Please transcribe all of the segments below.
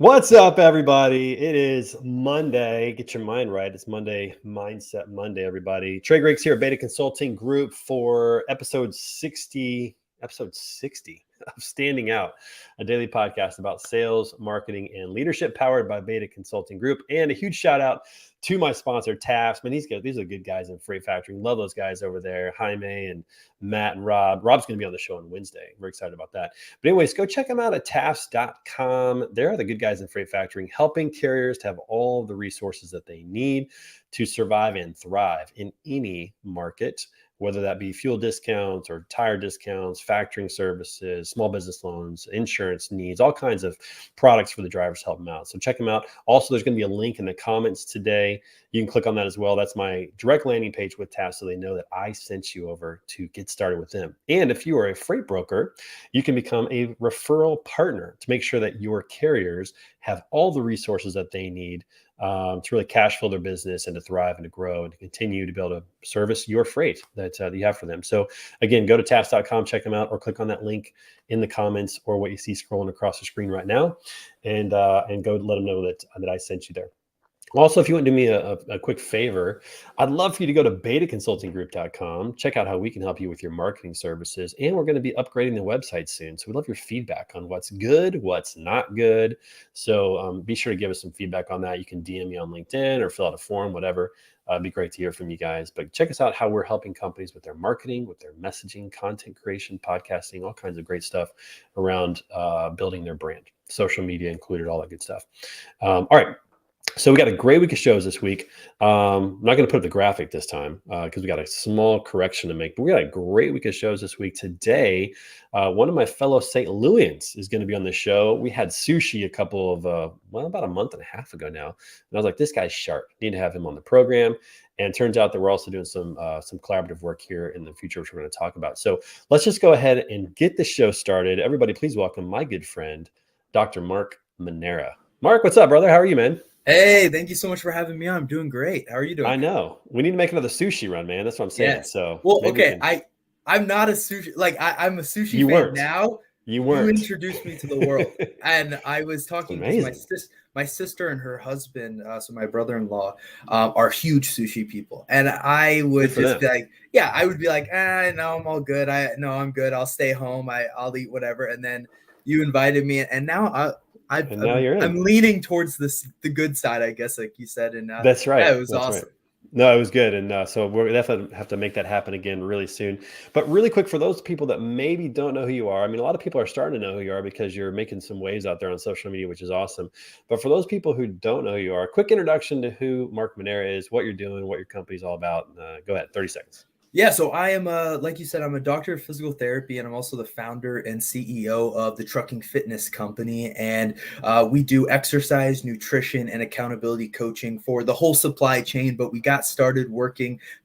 What's up, everybody? It is Monday. Get your mind right. It's Monday, Mindset Monday, everybody. Trey Griggs here at Beta Consulting Group for episode 60 of Standing Out, a daily podcast about sales, marketing, and leadership powered by Beta Consulting Group. And a huge shout out to my sponsor, Taft. Man, these are good guys in freight factoring. Love those guys over there, Jaime and Matt and Rob. Rob's going to be on the show on Wednesday. We're excited about that. But anyways, go check them out at tafts.com. They're the good guys in freight factoring, helping carriers to have all the resources that they need to survive and thrive in any market, whether that be fuel discounts or tire discounts, factoring services, small business loans, insurance needs, all kinds of products for the drivers to help them out. So check them out. Also, there's going to be a link in the comments today. You can click on that as well. That's my direct landing page with Taft, so they know that I sent you over to get started with them. And if you are a freight broker, you can become a referral partner to make sure that your carriers have all the resources that they need to really cash flow their business and to thrive and to grow and to continue to be able to service your freight that you have for them. So again, go to tafts.com, check them out, or click on that link in the comments or what you see scrolling across the screen right now, and go let them know that I sent you there. Also, if you want to do me a quick favor, I'd love for you to go to betaconsultinggroup.com, check out how we can help you with your marketing services. And we're going to be upgrading the website soon. So we'd love your feedback on what's good, what's not good. So be sure to give us some feedback on that. You can DM me on LinkedIn or fill out a form, whatever. It'd be great to hear from you guys. But check us out how we're helping companies with their marketing, with their messaging, content creation, podcasting, all kinds of great stuff around building their brand, social media included, all that good stuff. All right. So we got a great week of shows this week. I'm not going to put up the graphic this time because we got a small correction to make. But we got a great week of shows this week. Today, one of my fellow St. Louisans is going to be on the show. We had sushi about a month and a half ago now. And I was like, this guy's sharp. Need to have him on the program. And it turns out that we're also doing some collaborative work here in the future, which we're going to talk about. So let's just go ahead and get the show started. Everybody, please welcome my good friend, Dr. Mark Manera. Mark, what's up, brother? How are you, man? Hey, thank you so much for having me on. I'm doing great. How are you doing? I know. We need to make another sushi run, man. That's what I'm saying. Yes. So Well, okay. I'm not a sushi, I'm a sushi fan now. You weren't. You introduced me to the world. And I was talking to my sister and her husband, so my brother-in-law, are huge sushi people. And I would just be like, I would be like, no, I'm all good. I'm good. I'll stay home. I'll eat whatever. And then you invited me, and now I'm leaning towards the good side, I guess, like you said. And that's right. Yeah, it was awesome. Right. No, it was good. And so we're definitely have to make that happen again really soon. But really quick, for those people that maybe don't know who you are, I mean, a lot of people are starting to know who you are because you're making some waves out there on social media, which is awesome. But for those people who don't know who you are, a quick introduction to who Mark Manera is, what you're doing, what your company's all about. Go ahead, 30 seconds. Yeah, so I am, like you said, I'm a doctor of physical therapy, and I'm also the founder and CEO of the Trucking Fitness Company. And we do exercise, nutrition, and accountability coaching for the whole supply chain. But we got started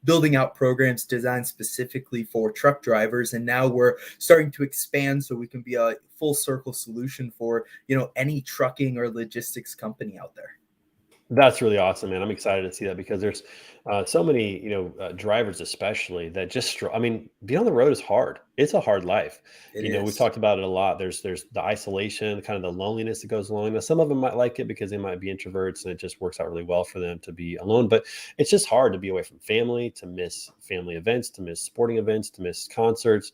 building out programs designed specifically for truck drivers. And now we're starting to expand so we can be a full circle solution for, any trucking or logistics company out there. That's really awesome, man. I'm excited to see that because there's so many, drivers especially that being on the road is hard. It's a hard life. We've talked about it a lot. There's the isolation, kind of the loneliness that goes along. Now, some of them might like it because they might be introverts and it just works out really well for them to be alone. But it's just hard to be away from family, to miss family events, to miss sporting events, to miss concerts.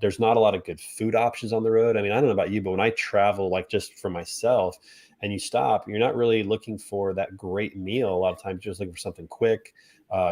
There's not a lot of good food options on the road. I mean, I don't know about you, but when I travel, like just for myself, and you stop, you're not really looking for that great meal. A lot of times you're just looking for something quick.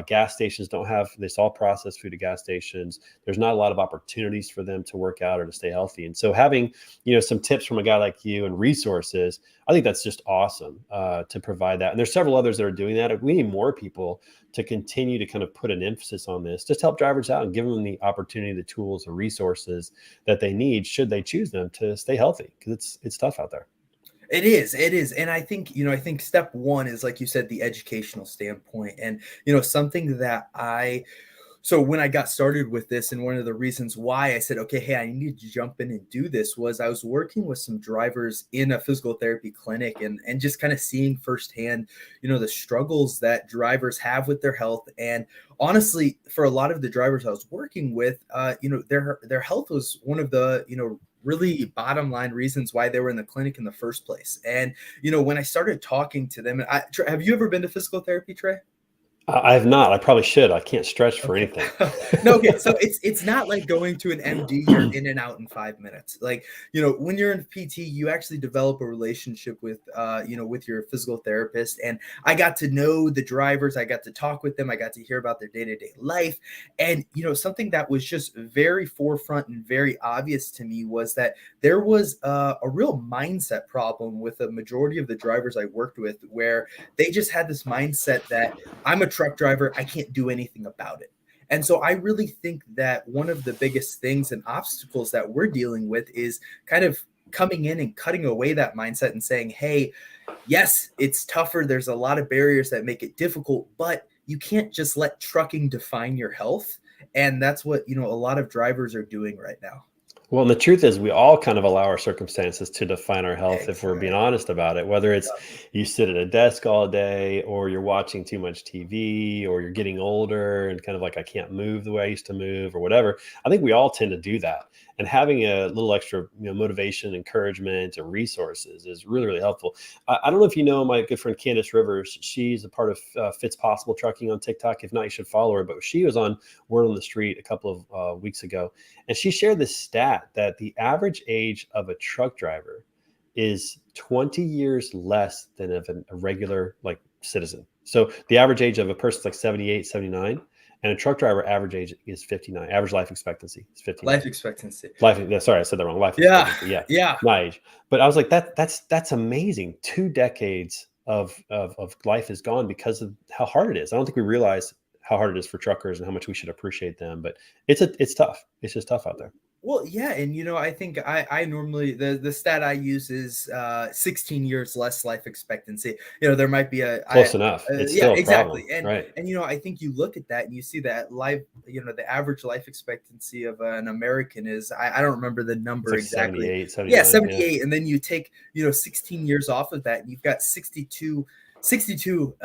Gas stations they sell processed food at gas stations. There's not a lot of opportunities for them to work out or to stay healthy. And so having, some tips from a guy like you and resources, I think that's just awesome to provide that. And there's several others that are doing that. We need more people to continue to kind of put an emphasis on this, just help drivers out and give them the opportunity, the tools, the resources that they need should they choose them to stay healthy, because it's tough out there. It is. And I think step one is, like you said, the educational standpoint. And, something that so when I got started with this, and one of the reasons why I said, okay, hey, I need to jump in and do this, was I was working with some drivers in a physical therapy clinic and just kind of seeing firsthand, the struggles that drivers have with their health. And honestly, for a lot of the drivers I was working with, their health was one of the, really bottom line reasons why they were in the clinic in the first place. And, when I started talking to them, and have you ever been to physical therapy, Trey? I have not. I probably should. I can't stretch for Okay. anything. No, okay. So it's not like going to an MD, you're in and out in 5 minutes. Like, when you're in PT, you actually develop a relationship with your physical therapist. And I got to know the drivers, I got to talk with them, I got to hear about their day-to-day life. And, something that was just very forefront and very obvious to me was that there was a real mindset problem with a majority of the drivers I worked with, where they just had this mindset that I'm a truck driver, I can't do anything about it. And so I really think that one of the biggest things and obstacles that we're dealing with is kind of coming in and cutting away that mindset and saying, hey, yes, it's tougher. There's a lot of barriers that make it difficult, but you can't just let trucking define your health. And that's what, a lot of drivers are doing right now. Well, and the truth is, we all kind of allow our circumstances to define our health if we're being Exactly. honest about it. Whether it's you sit at a desk all day, or you're watching too much TV, or you're getting older and kind of like, I can't move the way I used to move, or whatever. I think we all tend to do that. And having a little extra, motivation, encouragement, or resources is really, really helpful. I don't know if you know my good friend Candace Rivers. She's a part of Fits Possible Trucking on TikTok. If not, you should follow her. But she was on Word on the Street a couple of weeks ago, and she shared this stat that the average age of a truck driver is 20 years less than of a regular like citizen. So the average age of a person is like 78, 79, and a truck driver average age is 59. Average life expectancy is 59. Life expectancy. Sorry, I said that wrong. Life Yeah. expectancy. Yeah. Yeah. My age. But I was like, that's amazing. 2 decades of life is gone because of how hard it is. I don't think we realize how hard it is for truckers and how much we should appreciate them. But it's tough. It's just tough out there. Well, yeah, and I think I normally the stat I use is 16 years less life expectancy. There might be Close enough. It's yeah, still a problem, exactly, and right? I think you look at that and you see that the average life expectancy of an American is I don't remember the It's number like exactly. 78, Yeah, 79. Yeah. 78, and then you take 16 years off of that, and you've got 62. 62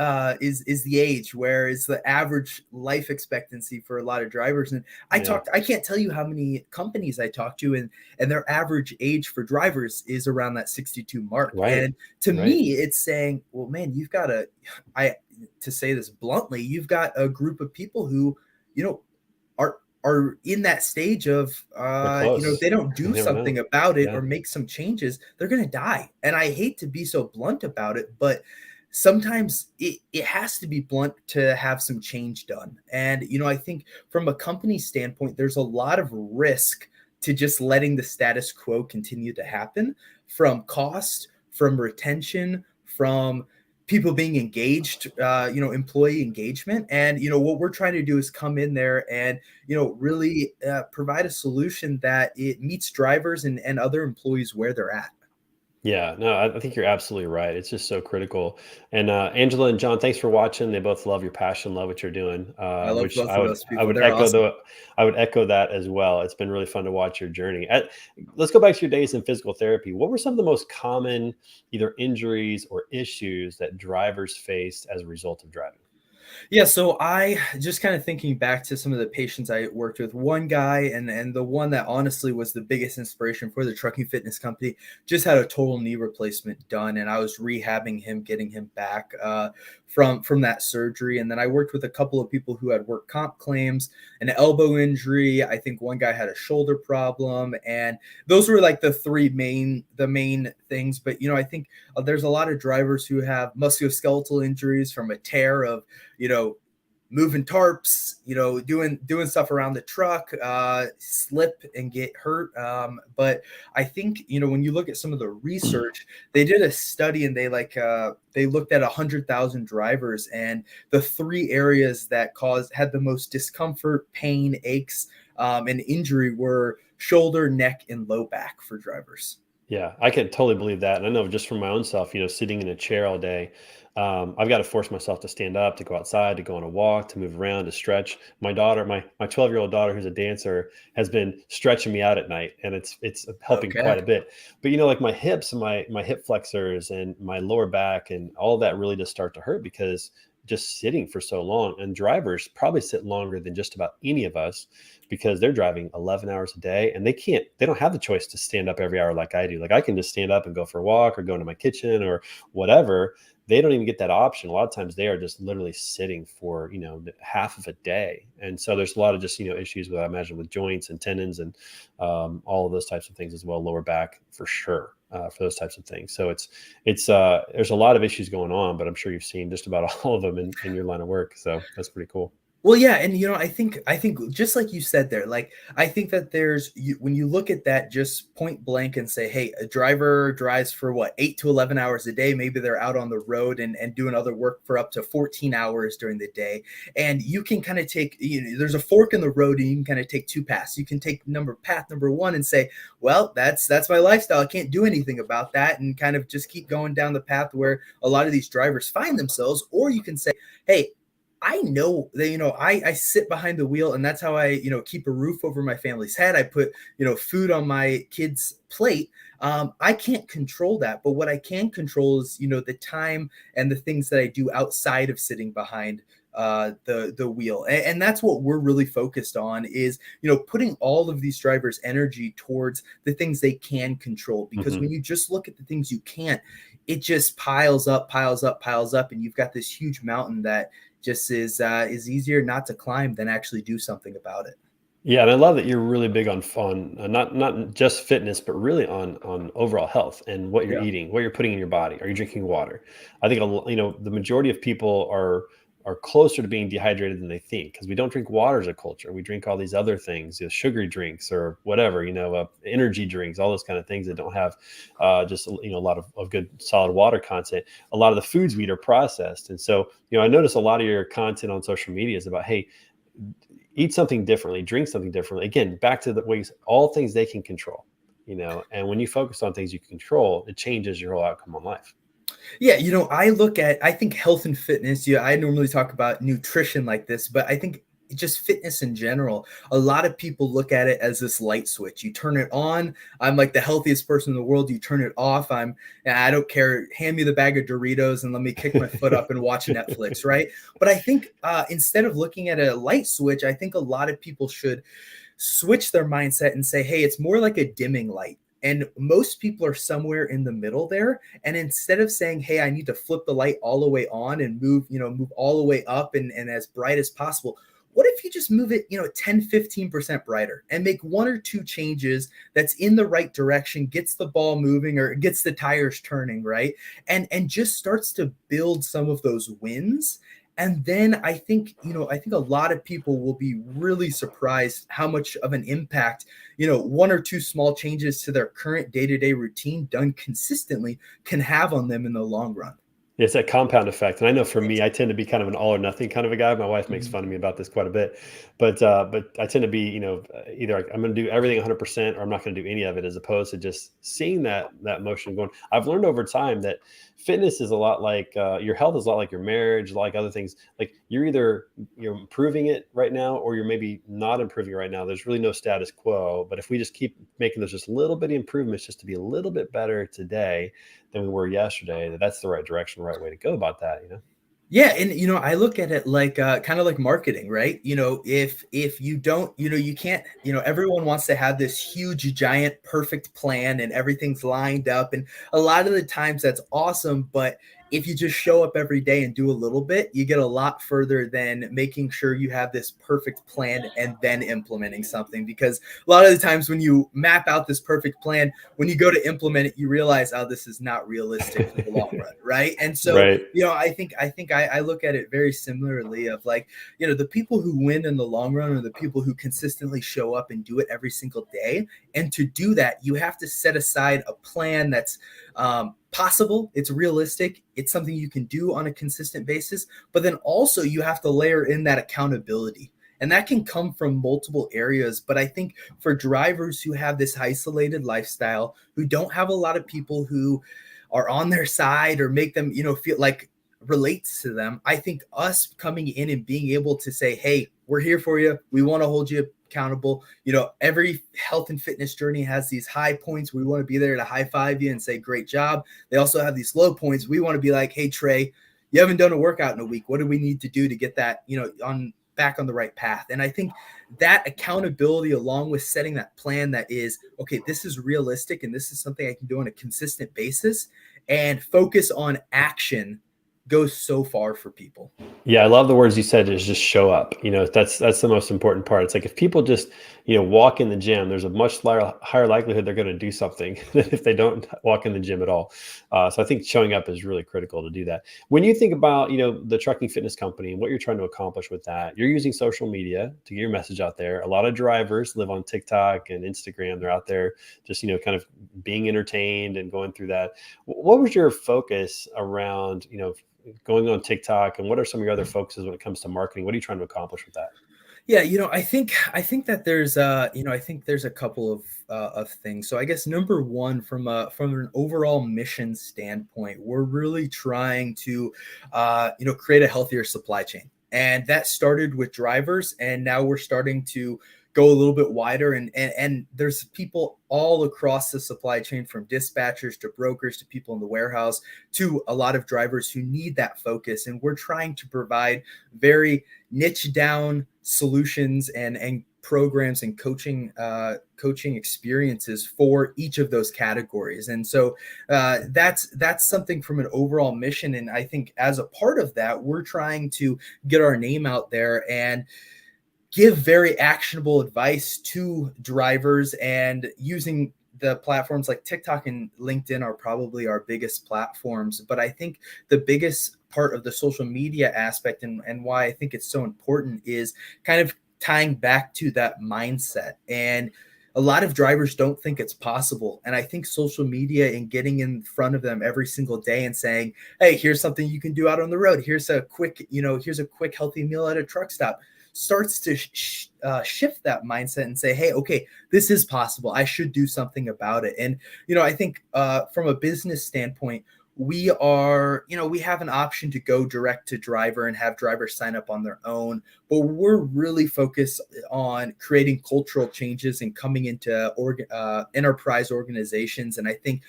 is the age, whereas the average life expectancy for a lot of drivers. And Yeah. I can't tell you how many companies I talk to, and their average age for drivers is around that 62 mark. Right. And to Right. me, it's saying, well, man, to say this bluntly, you've got a group of people who, are in that stage of They're if close. they don't You do never know. something about it Yeah. or make some changes, they're going to die. And I hate to be so blunt about it, but sometimes it has to be blunt to have some change done. And I think from a company standpoint, there's a lot of risk to just letting the status quo continue to happen, from cost, from retention, from people being engaged, employee engagement. And what we're trying to do is come in there and really provide a solution that it meets drivers and other employees where they're at. Yeah, no, I think you're absolutely right. It's just so critical. And Angela and John, thanks for watching. They both love your passion, love what you're doing. I love Which both of those I people. would They're echo awesome. I would echo that as well. It's been really fun to watch your journey. Let's go back to your days in physical therapy. What were some of the most common either injuries or issues that drivers faced as a result of driving? Yeah, so I just kind of thinking back to some of the patients I worked with. One guy, and the one that honestly was the biggest inspiration for the trucking fitness company, just had a total knee replacement done, and I was rehabbing him, getting him back from that surgery. And then I worked with a couple of people who had work comp claims, an elbow injury. I think one guy had a shoulder problem, and those were like the main things. But I think there's a lot of drivers who have musculoskeletal injuries from a tear of moving tarps, doing stuff around the truck, slip and get hurt. But I think, when you look at some of the research, they did a study and they looked at 100,000 drivers, and the three areas that had the most discomfort, pain, aches, and injury were shoulder, neck, and low back for drivers. Yeah, I can totally believe that. And I know just from my own self, sitting in a chair all day, I've got to force myself to stand up, to go outside, to go on a walk, to move around, to stretch. My daughter, my 12-year-old daughter, who's a dancer, has been stretching me out at night, and it's helping Okay. quite a bit. But like my hips and my hip flexors and my lower back and all that really just start to hurt because just sitting for so long, and drivers probably sit longer than just about any of us because they're driving 11 hours a day, and they don't have the choice to stand up every hour like I do. Like I can just stand up and go for a walk or go into my kitchen or whatever. They don't even get that option. A lot of times they are just literally sitting for, half of a day. And so there's a lot of just, issues with, I imagine, with joints and tendons and all of those types of things as well. Lower back for sure, for those types of things. So there's a lot of issues going on, but I'm sure you've seen just about all of them in your line of work. So that's pretty cool. Well, yeah, and I think just like you said there, like I think that when you look at that just point blank and say, hey, a driver drives for what, 8 to 11 hours a day, maybe they're out on the road and doing other work for up to 14 hours during the day, and you can kind of take, there's a fork in the road, and you can kind of take two paths. You can take path number one and say, well, that's my lifestyle, I can't do anything about that, and kind of just keep going down the path where a lot of these drivers find themselves. Or you can say, hey, I know that, I sit behind the wheel, and that's how I, keep a roof over my family's head. I put, food on my kids' plate. I can't control that, but what I can control is, the time and the things that I do outside of sitting behind the wheel. And that's what we're really focused on is, putting all of these drivers' energy towards the things they can control. Because when you just look at the things you can't, it just piles up, and you've got this huge mountain that just is easier not to climb than actually do something about it. Yeah, and I love that you're really big on fun, not just fitness, but really on overall health and what you're Yeah. eating, what you're putting in your body. Are you drinking water? I think the majority of people are closer to being dehydrated than they think because we don't drink water as a culture. We drink all these other things, sugary drinks or whatever, energy drinks, all those kind of things that don't have just a lot of good solid water content. A lot of the foods we eat are processed, and so I notice a lot of your content on social media is about, hey, eat something differently, drink something differently. Again, back to the ways, all things they can control, and when you focus on things you can control, it changes your whole outcome on life. Yeah, I think health and fitness, I normally talk about nutrition like this, but I think just fitness in general, a lot of people look at it as this light switch. You turn it on, I'm like the healthiest person in the world. You turn it off, I don't care. Hand me the bag of Doritos and let me kick my foot up and watch Netflix, right? But I think instead of looking at a light switch, I think a lot of people should switch their mindset and say, hey, it's more like a dimming light. And most people are somewhere in the middle there. And instead of saying, hey, I need to flip the light all the way on and move all the way up and as bright as possible, what if you just move it, 10, 15% brighter and make one or two changes that's in the right direction, gets the ball moving or gets the tires turning, right? And just starts to build some of those wins. And then I think a lot of people will be really surprised how much of an impact, one or two small changes to their current day-to-day routine done consistently can have on them in the long run. It's that compound effect. And I know for me, I tend to be kind of an all or nothing kind of a guy. My wife makes Mhm. fun of me about this quite a bit, but I tend to be, either I'm going to do everything 100% or I'm not going to do any of it, as opposed to just seeing that motion going. I've learned over time that fitness is a lot like your health is a lot like your marriage, like other things. Like you're improving it right now, or you're maybe not improving it right now. There's really no status quo. But if we just keep making those just little bitty improvements, just to be a little bit better today than we were yesterday, that's the right direction, right way to go about that. Yeah, and I look at it like kind of like marketing, right? If you don't, you can't, everyone wants to have this huge, giant, perfect plan and everything's lined up. And a lot of the times that's awesome, but if you just show up every day and do a little bit, you get a lot further than making sure you have this perfect plan and then implementing something. Because a lot of the times when you map out this perfect plan, when you go to implement it, you realize, oh, this is not realistic for the long run, right? And so, Right. I look at it very similarly of like, the people who win in the long run are the people who consistently show up and do it every single day. And to do that, you have to set aside a plan that's possible, it's realistic, it's something you can do on a consistent basis, but then also you have to layer in that accountability. And that can come from multiple areas. But I think for drivers who have this isolated lifestyle, who don't have a lot of people who are on their side or make them, feel like relates to them, I think us coming in and being able to say, hey, we're here for you. We want to hold you accountable. Every health and fitness journey has these high points. We want to be there to high five you and say, great job. They also have these low points. We want to be like, hey, Trey, you haven't done a workout in a week. What do we need to do to get that, back on the right path? And I think that accountability, along with setting that plan that is, okay, this is realistic and this is something I can do on a consistent basis, and focus on action, goes so far for people. Yeah, I love the words you said, is just show up. That's the most important part. It's like if people just, walk in the gym, there's a much higher likelihood they're going to do something than if they don't walk in the gym at all. So I think showing up is really critical to do that. When you think about, the trucking fitness company and what you're trying to accomplish with that, you're using social media to get your message out there. A lot of drivers live on TikTok and Instagram. They're out there just, kind of being entertained and going through that. What was your focus around, going on TikTok, and what are some of your other focuses when it comes to marketing? What are you trying to accomplish with that? Yeah, I think that there's I think there's a couple of things. So I guess number one, from an overall mission standpoint, we're really trying to create a healthier supply chain. And that started with drivers, and now we're starting to go a little bit wider, and there's people all across the supply chain, from dispatchers to brokers to people in the warehouse to a lot of drivers who need that focus. And we're trying to provide very niche down solutions and programs and coaching experiences for each of those categories. And so that's something from an overall mission. And I think as a part of that, we're trying to get our name out there and give very actionable advice to drivers, and using the platforms like TikTok and LinkedIn are probably our biggest platforms. But I think the biggest part of the social media aspect, and why I think it's so important, is kind of tying back to that mindset. And a lot of drivers don't think it's possible. And I think social media and getting in front of them every single day and saying, hey, here's something you can do out on the road. Here's a quick healthy meal at a truck stop, starts to shift that mindset and say, hey, okay, this is possible. I should do something about it. And, I think from a business standpoint, we have an option to go direct to driver and have drivers sign up on their own, but we're really focused on creating cultural changes and coming into enterprise organizations. And I think,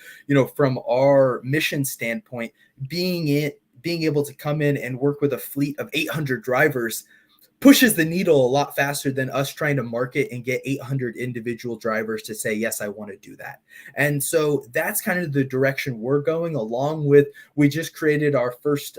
from our mission standpoint, being able to come in and work with a fleet of 800 drivers pushes the needle a lot faster than us trying to market and get 800 individual drivers to say, yes, I want to do that. And so that's kind of the direction we're going, along with, we just created our first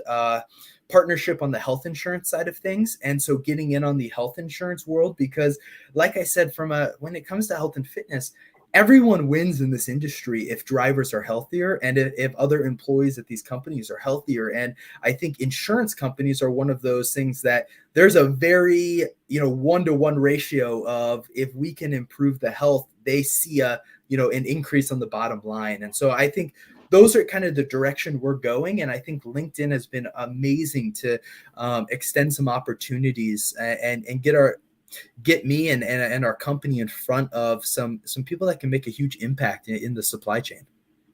partnership on the health insurance side of things. And so getting in on the health insurance world, because like I said, when it comes to health and fitness, everyone wins in this industry if drivers are healthier and if other employees at these companies are healthier. And I think insurance companies are one of those things that there's a very, 1-to-1 ratio of, if we can improve the health, they see an increase on the bottom line. And so I think those are kind of the direction we're going. And I think LinkedIn has been amazing to extend some opportunities and get me and our company in front of some people that can make a huge impact in the supply chain.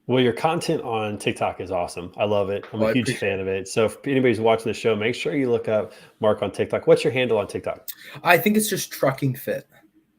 Well, your content on TikTok is awesome. I love it. I'm Oh, a I huge appreciate fan it. of it. So if anybody's watching the show, make sure you look up Mark on TikTok. What's your handle on TikTok? I think it's just Trucking Fit.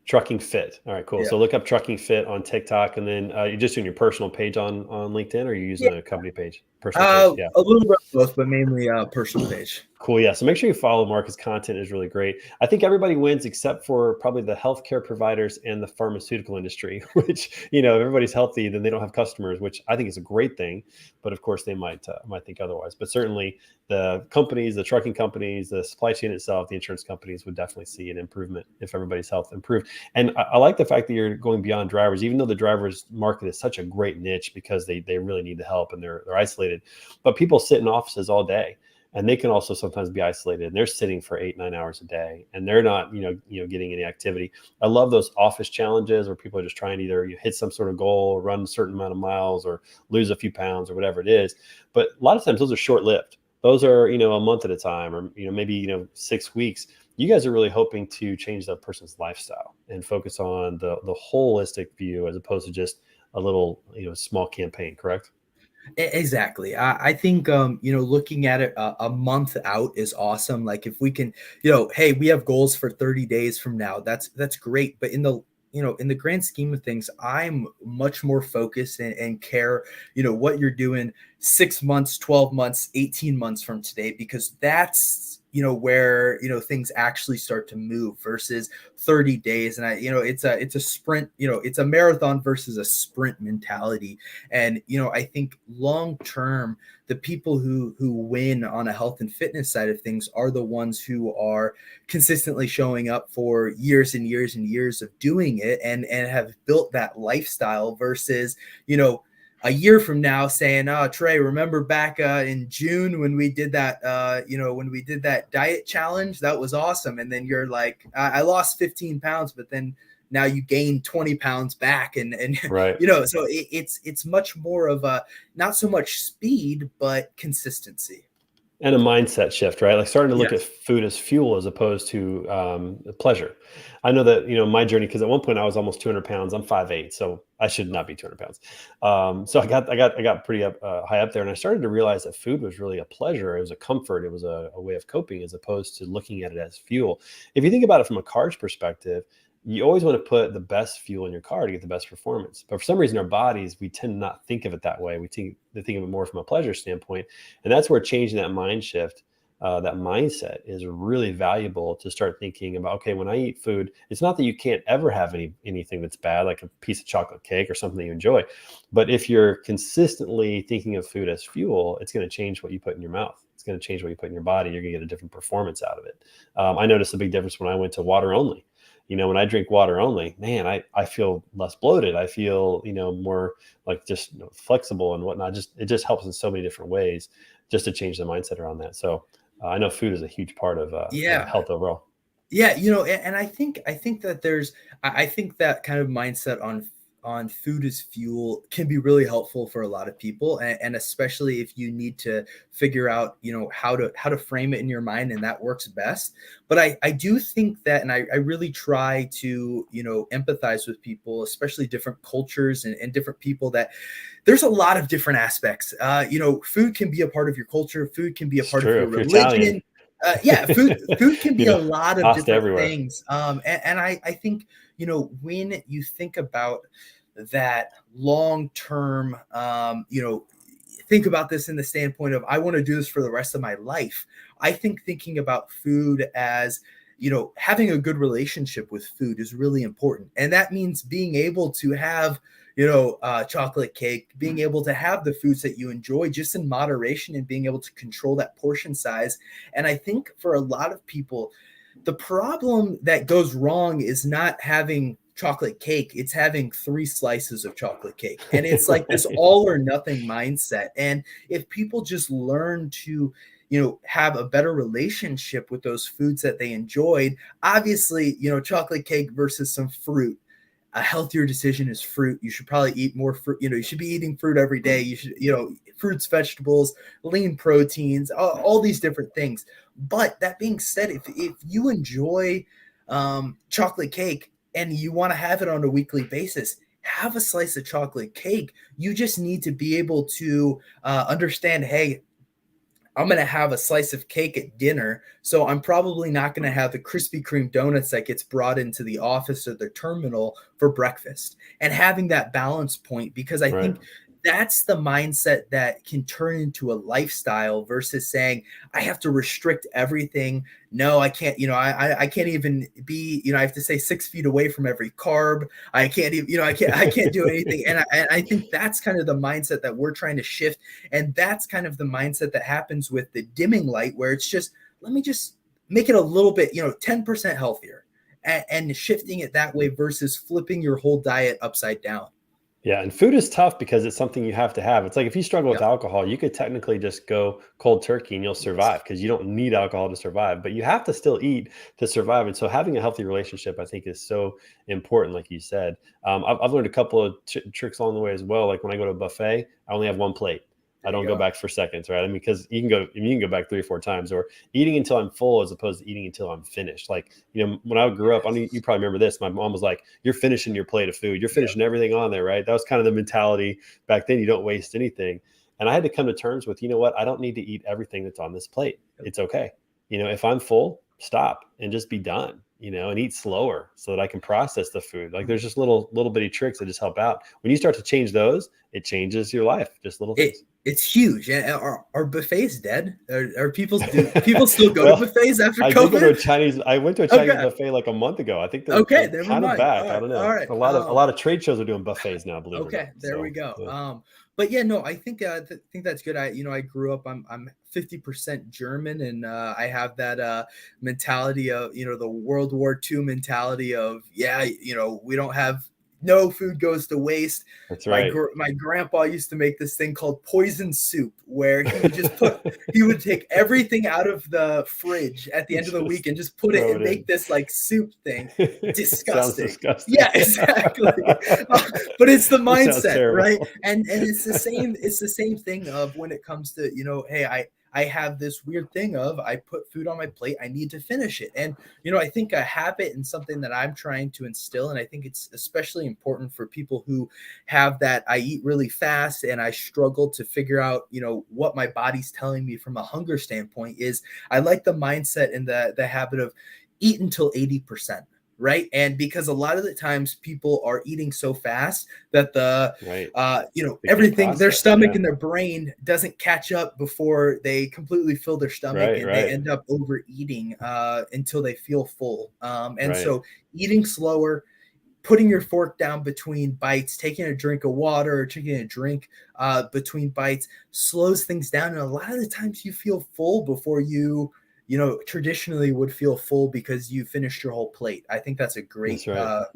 Trucking Fit. All right, cool. Yeah. So look up Trucking Fit on TikTok, and then you're just doing your personal page on LinkedIn, or are you Yeah. using a company page? Personal page, yeah. A little bit of both, but mainly personal page. Cool. Yeah. So make sure you follow Mark. His content is really great. I think everybody wins except for probably the healthcare providers and the pharmaceutical industry, which, if everybody's healthy, then they don't have customers, which I think is a great thing. But of course, they might think otherwise. But certainly the companies, the trucking companies, the supply chain itself, the insurance companies would definitely see an improvement if everybody's health improved. And I like the fact that you're going beyond drivers, even though the drivers market is such a great niche because they really need the help and they're isolated. But people sit in offices all day. And they can also sometimes be isolated, and they're sitting for 8-9 hours a day, and they're not, getting any activity. I love those office challenges where people are just trying to either hit some sort of goal, or run a certain amount of miles, or lose a few pounds, or whatever it is. But a lot of times those are short-lived. Those are, a month at a time, or maybe 6 weeks. You guys are really hoping to change that person's lifestyle and focus on the holistic view as opposed to just a little, small campaign. Correct? Exactly. I think, looking at it a month out is awesome. Like if we can, hey, we have goals for 30 days from now. That's great. But in the in the grand scheme of things, I'm much more focused and care, what you're doing 6 months, 12 months, 18 months from today, because that's, where, things actually start to move versus 30 days. And it's a sprint, it's a marathon versus a sprint mentality. And, I think long term, the people who win on a health and fitness side of things are the ones who are consistently showing up for years and years and years of doing it, and have built that lifestyle versus, a year from now saying, "Oh, Trey, remember back in June when we did that, when we did that diet challenge? That was awesome." And then you're like, "I lost 15 pounds, but then now you gain 20 pounds back." And Right. so it's much more of a, not so much speed, but consistency. And a mindset shift, right? Like starting to look at Yes. food as fuel as opposed to pleasure. I know that, my journey, because at one point I was almost 200 pounds. I'm 5'8", so I should not be 200 pounds. So I got pretty high up there, and I started to realize that food was really a pleasure. It was a comfort. It was a way of coping, as opposed to looking at it as fuel. If you think about it from a car's perspective, you always want to put the best fuel in your car to get the best performance. But for some reason, our bodies, we tend to not think of it that way. We think of it more from a pleasure standpoint. And that's where changing that mind shift, that mindset, is really valuable, to start thinking about, okay, when I eat food, it's not that you can't ever have anything that's bad, like a piece of chocolate cake or something that you enjoy. But if you're consistently thinking of food as fuel, it's going to change what you put in your mouth. It's going to change what you put in your body. You're going to get a different performance out of it. I noticed a big difference when I went to water only. When I drink water only, man, I feel less bloated. I feel, more like just, flexible and whatnot. It just helps in so many different ways, just to change the mindset around that. So I know food is a huge part of Yeah. health overall. Yeah, and I think that I think that kind of mindset on food as fuel can be really helpful for a lot of people, and especially if you need to figure out, how to frame it in your mind, and that works best. But I do think that, and I really try to, empathize with people, especially different cultures and different people, that there's a lot of different aspects. Food can be a part of your culture, food can be a It's part of true. your If you're Italian, religion. Yeah, food can be a lot of pasta different everywhere. things. And I think, when you think about that long term, think about this in the standpoint of, I want to do this for the rest of my life. I think thinking about food as, having a good relationship with food is really important. And that means being able to have, chocolate cake, being able to have the foods that you enjoy just in moderation, and being able to control that portion size. And I think for a lot of people, the problem that goes wrong is not having chocolate cake, it's having 3 slices of chocolate cake. And it's like this all or nothing mindset. And if people just learn to, have a better relationship with those foods that they enjoyed, obviously, chocolate cake versus some fruit, a healthier decision is fruit. You should probably eat more fruit. You should be eating fruit every day. You should, fruits, vegetables, lean proteins, all these different things. But that being said, if you enjoy chocolate cake and you want to have it on a weekly basis, have a slice of chocolate cake. You just need to be able to understand, hey, I'm going to have a slice of cake at dinner, so I'm probably not going to have the Krispy Kreme donuts that gets brought into the office or the terminal for breakfast. And having that balance point, because I Right. think that's the mindset that can turn into a lifestyle versus saying, I have to restrict everything. No, I can't, I can't even be, I have to stay 6 feet away from every carb. I can't even, I can't do anything. And I think that's kind of the mindset that we're trying to shift. And that's kind of the mindset that happens with the dimming light, where it's just, let me just make it a little bit, 10% healthier, and shifting it that way versus flipping your whole diet upside down. Yeah, and food is tough because it's something you have to have. It's like if you struggle with Yep. alcohol, you could technically just go cold turkey and you'll survive, because you don't need alcohol to survive, but you have to still eat to survive. And so having a healthy relationship, I think, is so important, like you said. I've learned a couple of tricks along the way as well. Like when I go to a buffet, I only have one plate. I There you don't go go. back for seconds, right? I mean, because you can go back 3 or 4 times, or eating until I'm full as opposed to eating until I'm finished. Like, when I grew up, I mean, you probably remember this. My mom was like, "You're finishing your plate of food. You're Yep. finishing everything on there, right?" That was kind of the mentality back then. You don't waste anything. And I had to come to terms with, you know what? I don't need to eat everything that's on this plate. Yep. It's okay. If I'm full, stop and just be done. and eat slower so that I can process the food. Like there's just little bitty tricks that just help out. When you start to change those, it changes your life. Just little things. It's huge. Are buffets dead? Are people still go to Well, buffets after I did go to a COVID? Chinese. I went to a Chinese Okay. buffet like a month ago. I think Okay, they're never kind of mind. back. I don't All know. right. A lot of trade shows are doing buffets now, believe it or not. Okay, there we So go. yeah. But yeah, no, I think think that's good. I grew up. I'm 50% German, and I have that mentality of the World War II mentality of we don't have no food goes to waste. That's right. My grandpa used to make this thing called poison soup, where he would take everything out of the fridge at the end of the week and just put it throw and it in. make this like soup thing. It sounds Disgusting. disgusting. Yeah, exactly. But it's the It sounds mindset, right? terrible. And it's the same thing of when it comes to, hey, I have this weird thing of I put food on my plate, I need to finish it. And I think a habit and something that I'm trying to instill, and I think it's especially important for people who have that I eat really fast and I struggle to figure out, what my body's telling me from a hunger standpoint, is I like the mindset and the habit of eat until 80%. Right. And because a lot of the times people are eating so fast that Right. everything, their Process, stomach yeah. and their brain doesn't catch up before they completely fill their stomach, and they Right. end up overeating until they feel full. And Right. so eating slower, putting your fork down between bites, taking a drink of water or taking a drink between bites slows things down. And a lot of the times you feel full before you traditionally would feel full because you finished your whole plate. I think that's a great That's right.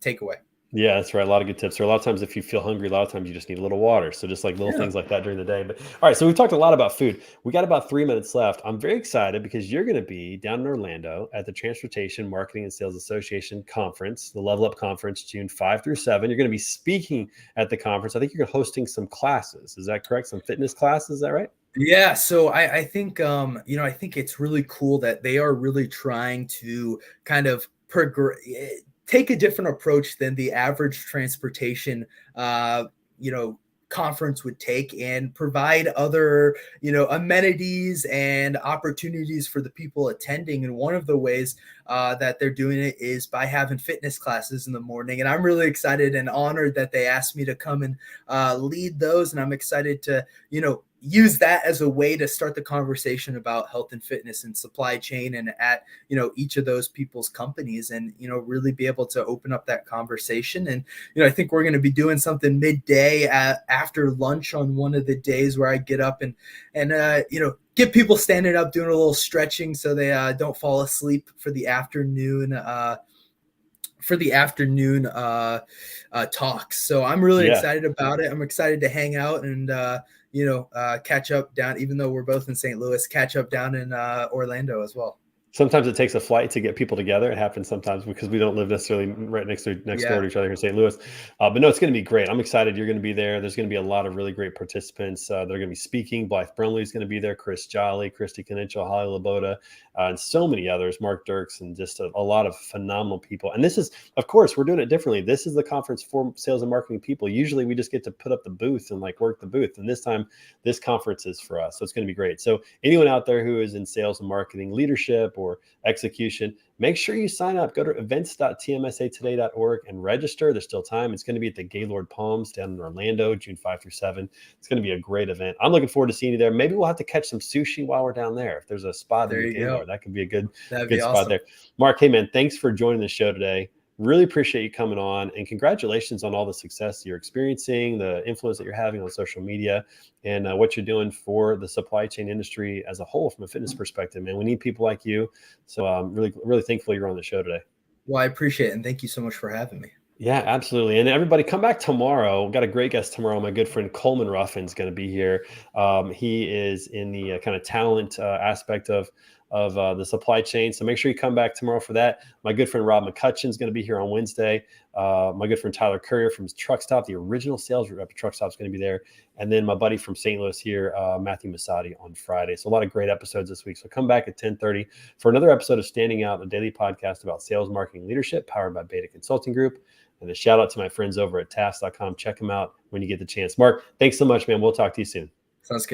takeaway. Yeah, that's right. A lot of good tips. Or a lot of times, if you feel hungry, a lot of times you just need a little water. So just like little Yeah. things like that during the day. But all right, so we've talked a lot about food. We got about 3 minutes left. I'm very excited because you're going to be down in Orlando at the Transportation Marketing and Sales Association conference, the Level Up Conference, June 5 through 7. You're going to be speaking at the conference. I think you're hosting some classes. Is that correct? Some fitness classes. Is that right? Yeah, so I think I think it's really cool that they are really trying to kind of take a different approach than the average transportation uh, you know conference would take, and provide other amenities and opportunities for the people attending. And one of the ways that they're doing it is by having fitness classes in the morning, and I'm really excited and honored that they asked me to come and lead those. And I'm excited to use that as a way to start the conversation about health and fitness and supply chain, and at each of those people's companies, and really be able to open up that conversation. And I think we're going to be doing something midday after lunch on one of the days where I get up and get people standing up, doing a little stretching so they don't fall asleep for the afternoon talks. So I'm really Yeah. excited about it. I'm excited to hang out and catch up down, even though we're both in St. Louis, catch up down in Orlando as well. Sometimes it takes a flight to get people together. It happens sometimes because we don't live necessarily right next door to each other here in St. Louis. But no, it's going to be great. I'm excited. You're going to be there. There's going to be a lot of really great participants. They're going to be speaking. Blythe Brumley is going to be there. Chris Jolly, Christy Kanichel, Holly Laboda, and so many others. Mark Dirks, and just a lot of phenomenal people. And this is, of course, we're doing it differently. This is the conference for sales and marketing people. Usually we just get to put up the booth and like work the booth. And this time, this conference is for us. So it's going to be great. So anyone out there who is in sales and marketing leadership or execution, make sure you sign up. Go to events.tmsatoday.org and register. There's still time. It's going to be at the Gaylord Palms down in Orlando, June 5 through 7. It's going to be a great event. I'm looking forward to seeing you there. Maybe we'll have to catch some sushi while we're down there. If there's a spot in the Gaylord, that could be a good spot Awesome. there. Mark, hey man, thanks for joining the show today. Really appreciate you coming on, and congratulations on all the success you're experiencing, the influence that you're having on social media, and what you're doing for the supply chain industry as a whole from a fitness perspective. Man, we need people like you. So I'm really thankful you're on the show today. Well, I appreciate it, and thank you so much for having me. Yeah, absolutely. And everybody come back tomorrow. We've got a great guest tomorrow. My good friend Coleman Ruffin's going to be here. He is in the kind of talent aspect of the supply chain. So make sure you come back tomorrow for that. My good friend Rob McCutcheon's going to be here on Wednesday. My good friend Tyler Courier from Truck Stop, the original sales rep at Truck Stop, is going to be there. And then my buddy from St. Louis here, Matthew Masadi, on Friday. So a lot of great episodes this week. So come back at 10:30 for another episode of Standing Out, a daily podcast about sales, marketing, leadership, powered by Beta Consulting Group. And a shout out to my friends over at task.com. Check them out when you get the chance. Mark, thanks so much, man. We'll talk to you soon. Sounds good.